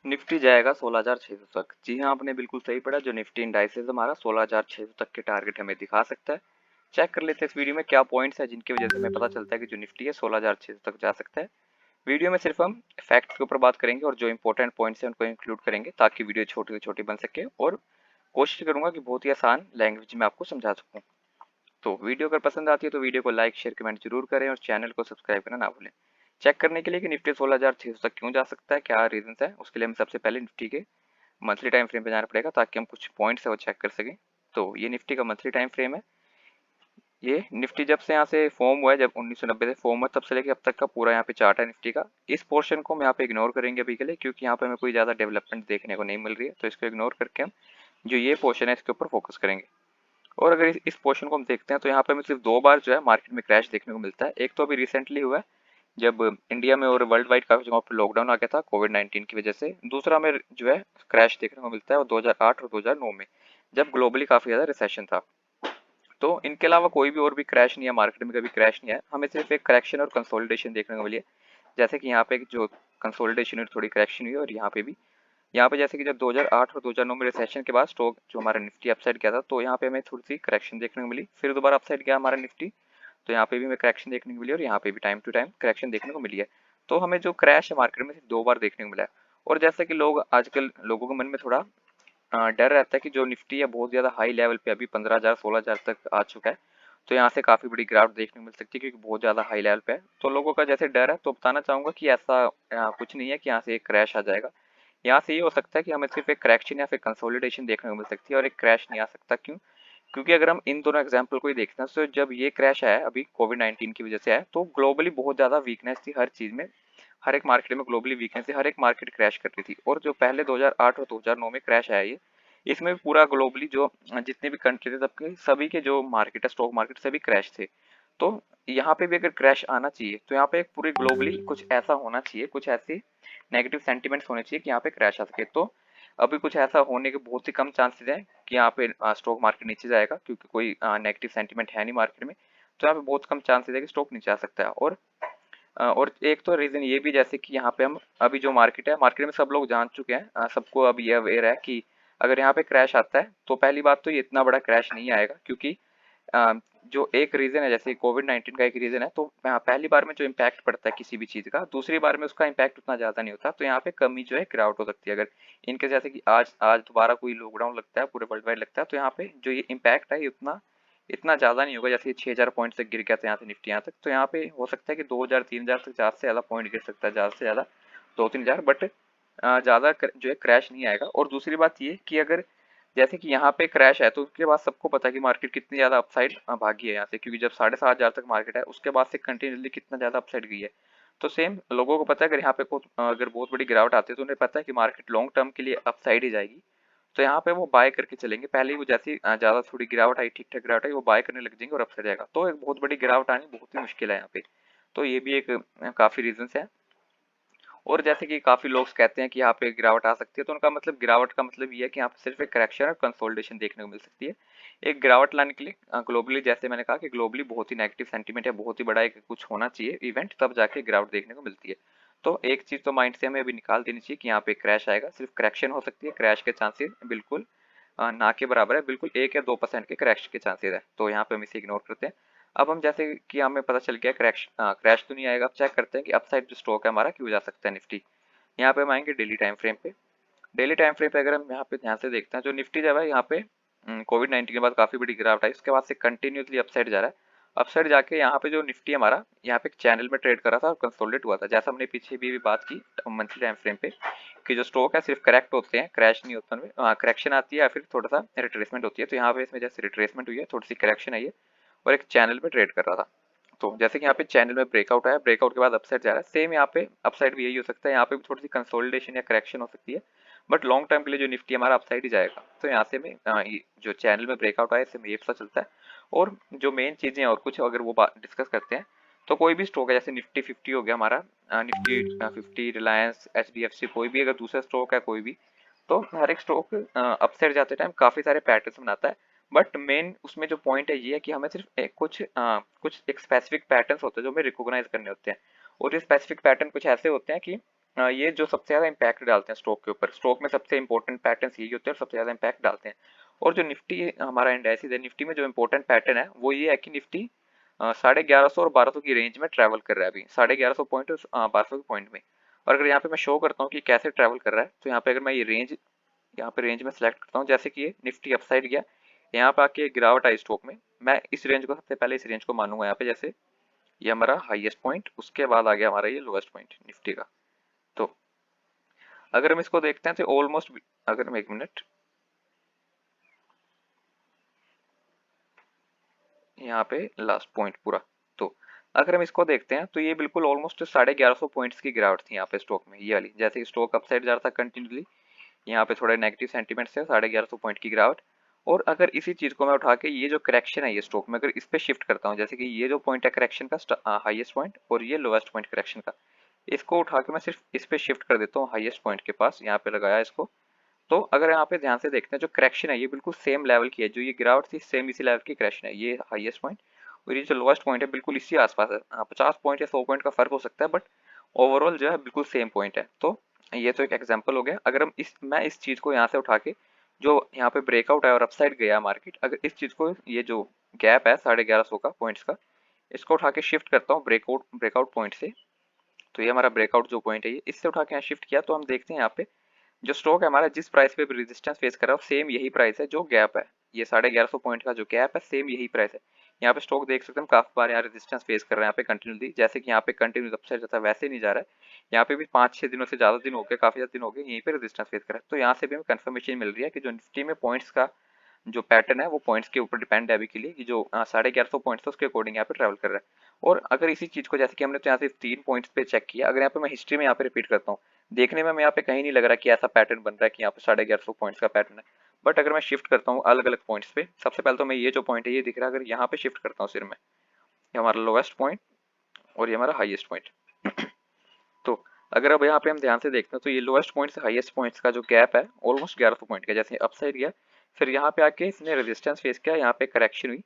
Nifty जाएगा 16,600 तक। जी हाँ, आपने बिल्कुल सही पढ़ा। जो निफ्टी इंडाइसेस हमारा 16,600 तक के टारगेट हमें दिखा सकता है। चेक कर लेते हैं इस वीडियो में क्या पॉइंट्स है जिनकी वजह से हमें पता चलता है कि जो निफ्टी है 16,600 तक जा सकता है। वीडियो में सिर्फ हम फैक्ट्स के ऊपर बात करेंगे और जो इंपॉर्टेंट पॉइंट्स हैं उनको इंक्लूड करेंगे ताकि वीडियो छोटी से छोटी बन सके, और कोशिश करूंगा कि बहुत ही आसान लैंग्वेज में आपको समझा सकूं। तो वीडियो अगर पसंद आती है तो वीडियो को लाइक शेयर कमेंट जरूर करें और चैनल को सब्सक्राइब करना ना भूलें। चेक करने के लिए कि निफ्टी 16,600 तक क्यों जा सकता है, क्या रीजंस है, उसके लिए हमें सबसे पहले निफ्टी के मंथली टाइम फ्रेम पे जाना पड़ेगा ताकि हम कुछ पॉइंट्स है वो चेक कर सकें। तो ये निफ्टी का मंथली टाइम फ्रेम है। ये निफ्टी जब से यहाँ से फॉर्म हुआ है, जब 1990 से फॉर्म हुआ तब से लेकर अब तक का पूरा यहाँ पे चार्ट है निफ्टी का। इस पोर्शन को हम यहाँ पे इग्नोर करेंगे अभी के लिए, क्योंकि यहाँ पे हमें कोई ज़्यादा डेवलपमेंट देखने को नहीं मिल रही है। तो इसको इग्नोर करके हम जो ये पोर्शन है इसके ऊपर फोकस करेंगे। और अगर इस पोर्शन को हम देखते हैं तो यहाँ पे हमें सिर्फ दो बार जो है मार्केट में क्रैश देखने को मिलता है। एक तो अभी रिसेंटली हुआ है जब इंडिया में और वर्ल्ड वाइड काफी जगहों पर लॉकडाउन आ गया था कोविड-19 की वजह से। दूसरा हमें जो है क्रैश देखने को मिलता है वो 2008 और 2009 में, जब ग्लोबली काफी ज्यादा रिसेशन था। तो इनके अलावा कोई भी और भी क्रैश नहीं है, मार्केट में कभी क्रैश नहीं है। हमें सिर्फ एक करेक्शन और कंसोलिडेशन देखने को मिली है। जैसे कि यहाँ पे जो कंसोलिडेशन हुई, थोड़ी करेक्शन हुई, और यहाँ पे जैसे कि जब 2008 और 2009 में रिसेशन के बाद स्टॉक जो हमारा निफ्टी अपसाइड गया था, तो यहाँ पे हमें थोड़ी सी करेक्शन देखने को मिली। फिर दोबारा अपसाइड गया हमारा निफ्टी, तो यहाँ पे भी हमें करेक्शन देखने को मिली, और यहाँ पे भी टाइम टू टाइम करेक्शन देखने को मिली है। तो हमें जो क्रैश है मार्केट में सिर्फ दो बार देखने को मिला है। और जैसे कि लोग आजकल लोगों के मन में थोड़ा डर रहता है कि जो निफ्टी है बहुत ज़्यादा हाई लेवल पे अभी 15,000 16,000 तक आ चुका है, तो यहाँ से काफ़ी बड़ी गिरावट देखने को मिल सकती है क्योंकि बहुत ज़्यादा हाई लेवल पे है। तो लोगों का जैसे डर है, तो बताना चाहूँगा कि ऐसा कुछ नहीं है कि यहाँ से एक क्रैश आ जाएगा। यहाँ से ये हो सकता है कि हमें सिर्फ एक करेक्शन या फिर कंसोलिडेशन देखने को मिल सकती है, और एक क्रैश नहीं आ सकता। क्यों? क्योंकि अगर हम इन दोनों एग्जाम्पल को ही देखते हैं तो जब ये क्रैश आया अभी कोविड-19 की वजह से आया, तो ग्लोबली बहुत ज़्यादा वीकनेस थी हर चीज़ में। हर एक मार्केट में ग्लोबली वीकनेस थी, हर एक मार्केट क्रैश कर रही थी। और जो पहले 2008 और 2009 में क्रैश आया ये, इसमें भी पूरा ग्लोबली जो जितने भी कंट्री थे सबके सभी के जो मार्केट है, स्टॉक मार्केट सभी क्रैश थे। तो यहाँ पे भी अगर क्रैश आना चाहिए तो यहाँ पे एक पूरी ग्लोबली कुछ ऐसा होना चाहिए, कुछ ऐसी नेगेटिव सेंटिमेंट्स होने चाहिए कि यहाँ पे क्रैश आ सके। तो अभी कुछ ऐसा होने के बहुत ही कम चांसेस हैं कि यहाँ पे स्टॉक मार्केट नीचे जाएगा, क्योंकि कोई नेगेटिव सेंटीमेंट है नहीं मार्केट में। तो यहाँ पे बहुत कम चांसेस है कि स्टॉक नीचे आ सकता है। और एक तो रीजन ये भी, जैसे कि यहाँ पे हम अभी जो मार्केट में सब लोग जान चुके हैं, सबको अभी ये अवेयर है कि अगर यहाँ पे क्रैश आता है तो पहली बात तो ये इतना बड़ा क्रैश नहीं आएगा, क्योंकि जो एक रीजन है जैसे कोविड-19 का एक रीजन है, तो पहली बार में जो इम्पैक्ट पड़ता है किसी भी चीज का, दूसरी बार में उसका इम्पैक्ट उतना ज्यादा नहीं होता। तो यहाँ पे कमी जो है गिरावट हो सकती है। अगर इनके जैसे कि आज आज दोबारा कोई लॉकडाउन लगता है पूरे वर्ल्ड वाइड लगता है, तो यहाँ पे जो ये इम्पैक्ट है ये उतना इतना ज्यादा नहीं होगा। जैसे 6,000 पॉइंट तक गिर गया था यहाँ से निफ्टी यहाँ तक, तो यहाँ पे हो सकता है कि 2,000 3,000 तक ज्यादा से ज्यादा पॉइंट गिर सकता है, ज्यादा से ज्यादा 2-3 हजार, बट ज्यादा जो है क्रैश नहीं आएगा। और दूसरी बात ये कि अगर जैसे कि यहाँ पे क्रैश है तो उसके बाद सबको पता है कि मार्केट कितनी ज्यादा अपसाइड भागी है यहाँ से, क्योंकि जब 7,500 तक मार्केट है उसके बाद से कंटिन्यूसली कितना ज्यादा अपसाइड गई है। तो सेम लोगों को पता है अगर यहाँ पे अगर बहुत बड़ी गिरावट आती है तो उन्हें पता है कि मार्केट लॉन्ग टर्म के लिए अपसाइड ही जाएगी। तो यहाँ पे वो बाय करके चलेंगे। पहले ही वो जैसी ज्यादा थोड़ी गिरावट आई, ठीक ठाक गिरावट आई, वो बाय करने लग जाएंगे और अपसाइड जाएगा। तो एक बहुत बड़ी गिरावट आनी बहुत ही मुश्किल है यहाँ पे। तो ये भी एक काफी रीजन है। और जैसे कि काफी लोग कहते हैं कि यहाँ पे गिरावट आ सकती है, तो उनका मतलब गिरावट का मतलब ये है कि यहाँ पे सिर्फ एक करेक्शन और कंसोलिडेशन देखने को मिल सकती है। एक गिरावट लाने के लिए ग्लोबली, जैसे मैंने कहा कि ग्लोबली बहुत ही नेगेटिव सेंटीमेंट है, बहुत ही बड़ा एक कुछ होना चाहिए इवेंट, तब जाके गिरावट देखने को मिलती है। तो एक चीज तो माइंड से हमें अभी निकाल देनी चाहिए कि यहाँ पे क्रैश आएगा, सिर्फ करेक्शन हो सकती है। क्रैश के चांसेस बिल्कुल ना के बराबर है, बिल्कुल 1 या 2% के क्रैश के चांसेस है। तो यहाँ पे हम इसे इग्नोर करते हैं। अब हम जैसे कि हमें पता चल गया क्रैश क्रैश तो नहीं आएगा, अब चेक करते हैं कि अपसाइड जो स्टॉक है हमारा क्यों जा सकता है निफ्टी। यहाँ पे हम आएंगे डेली टाइम फ्रेम पे। डेली टाइम फ्रेम पे अगर हम यहाँ पे ध्यान से देखते हैं, जो निफ्टी जब है यहाँ पे कोविड-19 के बाद काफी बड़ी गिरावट आई, उसके बाद से कंटिन्यूसली अपसाइड जा रहा है। अपसाइड जाके यहाँ पे जो निफ्टी हमारा यहाँ पे चैनल में ट्रेड कर रहा था और कंसोलिडेट हुआ था, जैसा हमने पीछे भी बात की मंथली टाइम फ्रेम पे कि जो स्टॉक है सिर्फ करेक्ट होते हैं, क्रैश नहीं होता उनमें। करेक्शन आती है या फिर थोड़ा सा रिट्रेसमेंट होती है। तो यहाँ पे इसमें जैसे रिट्रेसमेंट हुई है, थोड़ी सी करेक्शन आई है, और एक चैनल में ट्रेड कर रहा था। तो जैसे कि यहाँ पे चैनल में ब्रेकआउट आया, ब्रेकआउट के बाद अपसाइड जा रहा है, सेम यहाँ पे अपसाइड भी यही हो सकता है। यहाँ पे भी थोड़ी सी कंसोलिडेशन या करेक्शन हो सकती है, बट लॉन्ग टर्म के लिए जो निफ्टी हमारा अपसाइड ही जाएगा। तो यहाँ से में जो चैनल में ब्रेकआउट आया इससे हमें ये पता चलता है। और जो मेन चीजें और कुछ अगर वो डिस्कस करते हैं, तो कोई भी स्टॉक है जैसे निफ्टी 50 हो गया हमारा, निफ्टी 50, रिलायंस, एचडीएफसी, कोई भी अगर दूसरा स्टॉक है कोई भी, तो हर एक स्टॉक अपसाइड जाते टाइम काफी सारे पैटर्न्स बनाता है। बट मेन उसमें जो पॉइंट है ये है कि हमें सिर्फ कुछ एक स्पेसिफिक पैटर्न्स होते हैं जो हमें रिकॉग्नाइज करने होते हैं। और ये स्पेसिफिक पैटर्न कुछ ऐसे होते हैं कि ये जो सबसे ज्यादा इम्पैक्ट डालते हैं स्टॉक के ऊपर, स्टॉक में सबसे इंपॉर्टेंट पैटर्न यही होते हैं और सबसे ज्यादा इम्पैक्ट डालते हैं। और जो निफ्टी हमारा इंडेक्स है, निफ्टी में जो इम्पोर्टेंट पैटर्न है वो ये है कि निफ्टी 1150 और 1200 की रेंज में ट्रैवल कर रहा है अभी, 1150 पॉइंट और 1200 के पॉइंट में। और अगर यहाँ पे मैं शो करता हूँ कि कैसे ट्रैवल कर रहा है, तो यहाँ पे अगर मैं ये रेंज, यहाँ पे रेंज में सेलेक्ट करता हूँ, जैसे कि ये निफ्टी अपसाइड गया, यहाँ पे आके गिरावट आई स्टॉक में, मैं इस रेंज को सबसे पहले इस रेंज को मानूंगा यहाँ पे, जैसे ये हमारा हाईएस्ट पॉइंट, उसके बाद आ गया हमारा ये लोएस्ट पॉइंट निफ्टी का। तो अगर हम इसको देखते हैं तो ऑलमोस्ट, अगर हम एक मिनट यहाँ पे लास्ट पॉइंट पूरा, तो अगर हम इसको देखते हैं तो ये बिल्कुल ऑलमोस्ट 1150 पॉइंट्स की गिरावट थी यहाँ पे स्टॉक में, ये वाली, जैसे कि स्टॉक अपसाइड जा रहा था कंटिन्यूसली, यहाँ पे थोड़े नेगेटिव सेंटीमेंट से 1150 पॉइंट की गिरावट। और अगर इसी चीज को मैं उठा के ये जो करेक्शन है ये स्टॉक में, अगर इस पे शिफ्ट करता हूँ, जैसे कि ये जो पॉइंट है करेक्शन का हाईएस्ट पॉइंट और ये लोएस्ट पॉइंट करेक्शन का, इसको उठा के मैं सिर्फ इस पे शिफ्ट कर देता हूँ हाईएस्ट पॉइंट के पास, यहाँ पे लगाया इसको। तो अगर यहाँ पे ध्यान से देखते हैं जो करेक्शन है ये बिल्कुल सेम लेवल की है, जो ये गिरावट थी सेम इसी लेवल की करेक्शन है, ये हाईएस्ट पॉइंट और ये जो लोएस्ट पॉइंट है बिल्कुल इसी आसपास है। हाँ, 50 पॉइंट या 100 पॉइंट का फर्क हो सकता है, बट ओवरऑल जो है बिल्कुल सेम पॉइंट है। तो ये तो एक एग्जांपल हो गया। अगर हम मैं इस चीज को यहाँ से उठा के, जो यहाँ पे ब्रेकआउट है और अपसाइड गया मार्केट, अगर इस चीज को, ये जो गैप है 1150 का पॉइंट्स का, इसको उठा के शिफ्ट करता हूँ ब्रेकआउट ब्रेकआउट पॉइंट से, तो ये हमारा ब्रेकआउट जो पॉइंट है ये इससे उठा के यहाँ शिफ्ट किया, तो हम देखते हैं यहाँ पे जो स्टॉक है हमारा जिस प्राइस पे रेजिस्टेंस फेस कर रहा है सेम यही प्राइस है जो गैप है, ये 1150 पॉइंट का जो गैप है सेम यही प्राइस है। यहाँ पे स्टॉक देख सकते हैं हम काफी बार यहाँ रेजिस्टेंस फेस कर रहे हैं यहाँ पे कंटिन्यूली, जैसे कि यहाँ पे कंटिन्यू अपसाइड जाता है वैसे नहीं जा रहा है, यहाँ पे भी 5-6 दिनों से ज्यादा दिन हो गए, काफी ज्यादा दिन हो गए यहीं पे रेजिस्टेंस फेस कर रहा है। तो यहाँ से भी हमें कंफर्मेशन मिल रही है कि जो निफ्टी में पॉइंट्स का जो पैटर्न है वो पॉइंट्स के ऊपर डिपेंड है अभी के लिए, कि जो 1150 पॉइंट्स है उसके अकॉर्डिंग यहाँ पे ट्रैवल कर रहा है। और अगर इसी चीज को, जैसे कि हमने तो यहाँ से 3 पॉइंट्स पे चेक किया, अगर यहाँ पे मैं हिस्ट्री में यहाँ पे रिपीट करता हूँ, देखने में हमें यहाँ पे कहीं नहीं लग रहा कि ऐसा पैटर्न बन रहा है कि यहाँ पे 1150 पॉइंट्स का पैटर्न है। बट अगर मैं शिफ्ट करता हूँ अलग अलग पॉइंट्स पे, सबसे पहले तो मैं ये जो पॉइंट है ये दिख रहा है, अगर यहाँ पे शिफ्ट करता हूँ सिर में, ये हमारा लोवेस्ट पॉइंट और ये हमारा हाईएस्ट पॉइंट। तो अगर अब यहाँ पे हम ध्यान से देखते हैं तो ये लोएस्ट पॉइंट से हाईएस्ट पॉइंट्स का जो गैप है ऑलमोस्ट 1100 पॉइंट का, जैसे अपसाइड गया फिर यहाँ पे आके इसने रेजिस्टेंस फेस किया, यहाँ पे करेक्शन हुई,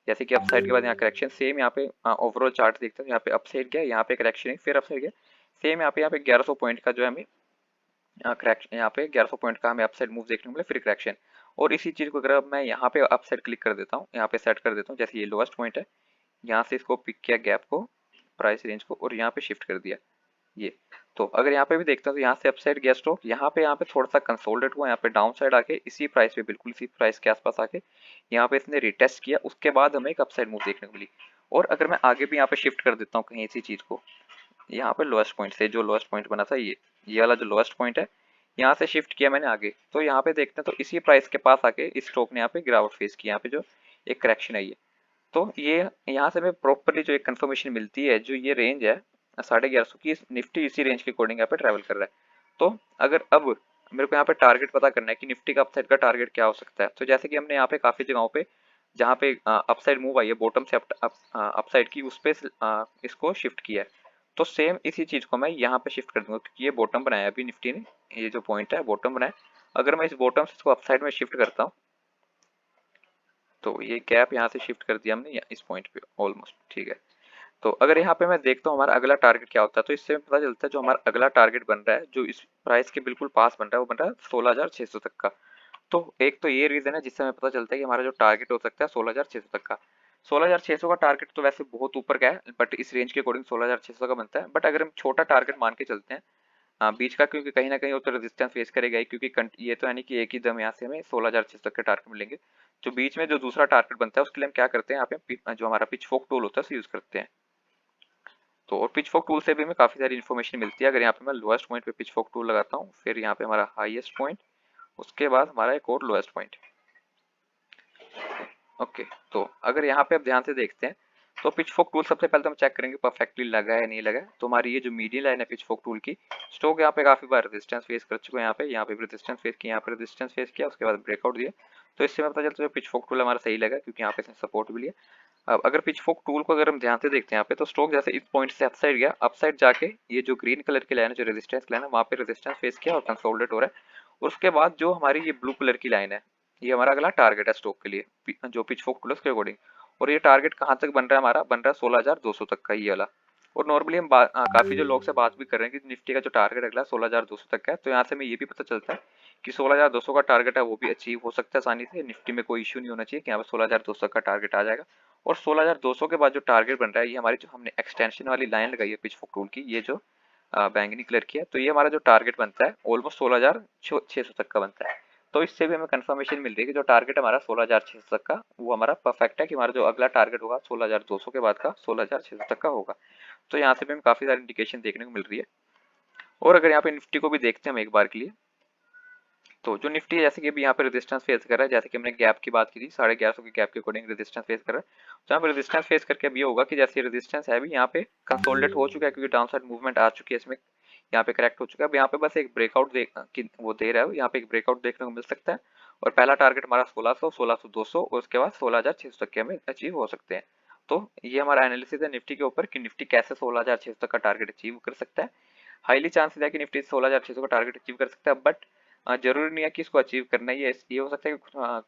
जैसे कि अपसाइड के बाद यहाँ करेक्शन, सेम यहाँ पे ओवरऑल चार्ट देखते हैं, यहाँ पे अपसाइड गया, यहाँ पे करेक्शन हुई, फिर अपसाइड गया, सेम यहाँ पे 1100 पॉइंट का जो है हमें करेक्शन, यहाँ पे 1100 पॉइंट का हमें अपसाइड मूव देखने को मिले, फिर करेक्शन। और इसी चीज को अगर अब मैं यहाँ पे अपसाइड क्लिक कर देता हूँ, यहाँ पे सेट कर देता हूँ, जैसे ये लोएस्ट पॉइंट है, यहाँ से इसको पिक किया गैप को, प्राइस रेंज को, और यहाँ पे शिफ्ट कर दिया ये। तो अगर यहाँ पे भी देखते हैं तो यहाँ से अपसाइड गया स्टॉक, यहाँ पे थोड़ा सा कंसोलिडेट हुआ, यहाँ पे डाउन साइड आके इसी प्राइस पे, बिल्कुल इसी प्राइस के आसपास आके यहाँ पे इसने रिटेस्ट किया, उसके बाद हमें एक अपसाइड मूव देखने को मिली। और अगर मैं आगे भी यहाँ पे शिफ्ट कर देता हूँ कहीं इसी चीज को, यहाँ पे लोएस्ट पॉइंट से जो लोएस्ट पॉइंट बना था ये वाला जो लोएस्ट पॉइंट है, यहाँ से शिफ्ट किया मैंने आगे, तो यहाँ पे देखते हैं तो इसी प्राइस के पास आके इस स्टॉक ने यहाँ पे गिरावट फेस की, यहाँ पे जो एक करेक्शन आई है। तो ये यहाँ से हमें प्रॉपरली जो एक कंफर्मेशन मिलती है, जो ये रेंज है 1150 की, निफ्टी इसी रेंज के अकॉर्डिंग यहाँ पे ट्रैवल कर रहा है। तो अगर अब मेरे को यहाँ पे टारगेट पता करना है कि निफ्टी का अपसाइड का टारगेट क्या हो सकता है, तो जैसे कि हमने यहाँ पे काफी जगहों पे जहाँ पे अपसाइड मूव आई है बॉटम से अपसाइड की, उस पे इसको शिफ्ट किया है, तो सेम इसी चीज को मैं यहाँ पे शिफ्ट कर दूंगा, क्योंकि ये बॉटम बनाया अभी निफ्टी ने, ये जो पॉइंट है बॉटम बनाया, अगर मैं इस बॉटम से इसको अपसाइड में शिफ्ट करता हूँ, तो ये गैप यहाँ से शिफ्ट कर दिया हमने इस पॉइंट पे ऑलमोस्ट, ठीक है। तो अगर यहाँ पे मैं देखता हूँ हमारा अगला टारगेट क्या होता है, तो इससे पता चलता है जो हमारा अगला टारगेट बन रहा है, जो इस प्राइस के बिल्कुल पास बन रहा है, वो बन रहा है 16,600 तक का। तो एक तो ये रीजन है जिससे हमें पता चलता है कि हमारा जो टारगेट हो सकता है 16,600 तक का। 16,600 का टारगेट तो वैसे बहुत ऊपर का है, बट इस रेंज के अकॉर्डिंग 16,600 का बनता है। बट अगर हम छोटा टारगेट मान के चलते हैं बीच का, क्योंकि कहीं ना कहीं वो तो रेजिस्टेंस फेस करेगा ही, क्योंकि ये तो है नहीं कि एक ही दम यहाँ से हमें 16,600 तक के टारगेट मिलेंगे। जो बीच में जो दूसरा टारगेट बनता है उसके लिए हम क्या करते हैं, यहाँ पे जो हमारा पिच फोक टूल होता है उसे यूज करते हैं। तो और पिच फोक टूल से भी हमें काफी सारी इन्फॉर्मेशन मिलती है। अगर यहाँ पे मैं लोएस्ट पॉइंट पे पिच फोक टूल लगाता हूँ, फिर यहाँ पे हमारा हाईएस्ट पॉइंट, उसके बाद हमारा एक और लोएस्ट पॉइंट, ओके। तो अगर यहाँ पे आप ध्यान से देखते हैं तो पिच फोक टूल सबसे पहले तो हम चेक करेंगे परफेक्टली लगा है नहीं लगा है। तो हमारी ये जो मीडियन लाइन है पिच फोक टूल की, स्टॉक यहाँ पे काफी बार रेजिस्टेंस फेस कर चुका है, यहाँ पे रेजिस्टेंस फेस किया, यहाँ पे रेजिस्टेंस फेस किया, उसके बाद ब्रेकआउट दिया। तो इससे हमें पता चलता है पिच फोक टूल हमारा सही लगा, क्योंकि यहाँ पे इसने सपोर्ट भी लिया। अब अगर पिच फोक टूल को अगर हम ध्यान से देखते हैं यहाँ पे, तो स्टॉक जैसे इस पॉइंट से अपसाइड गया, अपसाइड जाके ये जो ग्रीन कलर की लाइन है जो रेजिस्टेंस लाइन है, वहाँ पे रेजिस्टेंस फेस किया और कंसोलिडेट हो रहा है। और उसके बाद जो हमारी ये ब्लू कलर की लाइन है, ये हमारा अगला टारगेट है स्टॉक के लिए जो पिच फोक टूल के अकॉर्डिंग। और ये टारगेट कहाँ तक बन रहा है, हमारा बन रहा है 16,200 तक का, ये वाला और नॉर्मली हम काफी जो लोग से बात भी कर रहे हैं कि निफ्टी का जो टारगेट अगला 16,200 तक का है, तो यहाँ से हमें ये भी पता चलता है कि 16,200 का टारगेट है वो भी अचीव हो सकता है आसानी से। निफ्टी में कोई इश्यू नहीं होना चाहिए कि यहाँ पर 16,200 का टारगेट आ जाएगा। और 16,200 के बाद जो टारगेट बन रहा है, ये हमारी जो हमने एक्सटेंशन वाली लाइन लगाई है पिचफोक टूल की, ये जो बैंगनी कलर की है, तो ये हमारा जो टारगेट बनता है ऑलमोस्ट 16,600 तक का बनता है। तो इससे भी हमें कंफर्मेशन मिल रही है कि जो टारगेट हमारा 16,600 तक का वो हमारा परफेक्ट है, कि हमारा जो अगला टारगेट होगा 16,200 के बाद का 16,600 तक का होगा। तो यहाँ से भी हमें काफी सारी इंडिकेशन देखने को मिल रही है। और अगर यहाँ पे निफ्टी को भी देखते हैं हम एक बार के लिए, तो जो निफ्टी है जैसे कि अभी यहाँ पे रेजिस्टेंस फेस कर रहा है, जैसे कि हमने गैप की बात की थी 1150 के गैप के अकॉर्डिंग रेजिस्टेंस फेस कर रहा है। तो यहाँ पे रेजिस्टेंस फेस करके अभी ये होगा कि जैसे रेजिस्टेंस है अभी यहाँ पे कंसोलिडेट हो चुका है, क्योंकि डाउन साइड मूवमेंट आ चुकी है इसमें, यहाँ पे करेक्ट हो चुका है। अब यहाँ पे बस एक ब्रेकआउट वो दे रहा है, यहाँ पे एक ब्रेकआउट देखने को मिल सकता है। और पहला टारगेट हमारा 1600, 1600-200 और उसके बाद 16,600 तक के हमें अचीव हो सकते हैं। तो ये हमारा एनालिसिस है निफ्टी के ऊपर कि निफ्टी कैसे 16,600 तक का टारगेट अचीव कर सकता है। हाईली चांसेस है कि निफ्टी 16,600 का टारगेट अचीव कर सकता है, बट जरूरी नहीं है कि इसको अचीव करना ही है। ये हो सकता है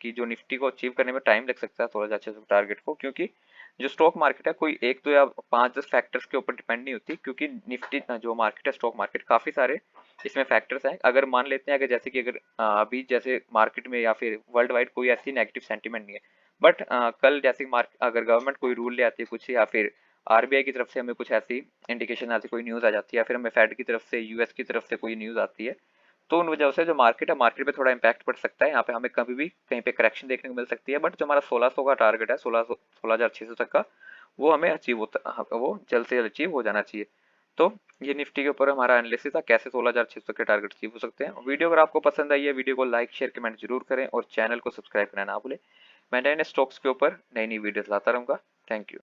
कि जो निफ्टी को अचीव करने में टाइम लग सकता है 16,600 टारगेट को, क्योंकि जो स्टॉक मार्केट है कोई एक दो या 5-10 फैक्टर्स के ऊपर डिपेंड नहीं होती, क्योंकि निफ्टी जो मार्केट है स्टॉक मार्केट काफी सारे इसमें फैक्टर्स हैं। अगर मान लेते हैं अगर जैसे कि अगर अभी जैसे मार्केट में या फिर वर्ल्ड वाइड कोई ऐसी नेगेटिव सेंटीमेंट नहीं है, बट कल जैसे मार्केट अगर गवर्नमेंट कोई रूल ले आती है कुछ, या फिर आरबीआई की तरफ से हमें कुछ ऐसी इंडिकेशन आती है, कोई न्यूज आ जाती है, या फिर हमें फेड की तरफ से यूएस की तरफ से कोई न्यूज आती है, तो उन वजह से जो मार्केट है मार्केट पे थोड़ा इम्पैक्ट पड़ सकता है। यहाँ पे हमें कभी भी कहीं पे करेक्शन देखने को मिल सकती है, बट जो हमारा 1600 का टारगेट है 16,600 तक का, वो हमें अचीव होता, वो जल्द से जल्द अचीव हो जाना चाहिए। तो ये निफ्टी के ऊपर हमारा एनालिसिस था कैसे 16,600 के टारगेट अचीव हो सकते हैं। वीडियो अगर आपको पसंद आई है, वीडियो को लाइक शेयर कमेंट जरूर करें और चैनल को सब्सक्राइब करना ना भूलें। मैं नए नए स्टॉक्स के ऊपर नई नई वीडियोस लाता रहूंगा। Thank you.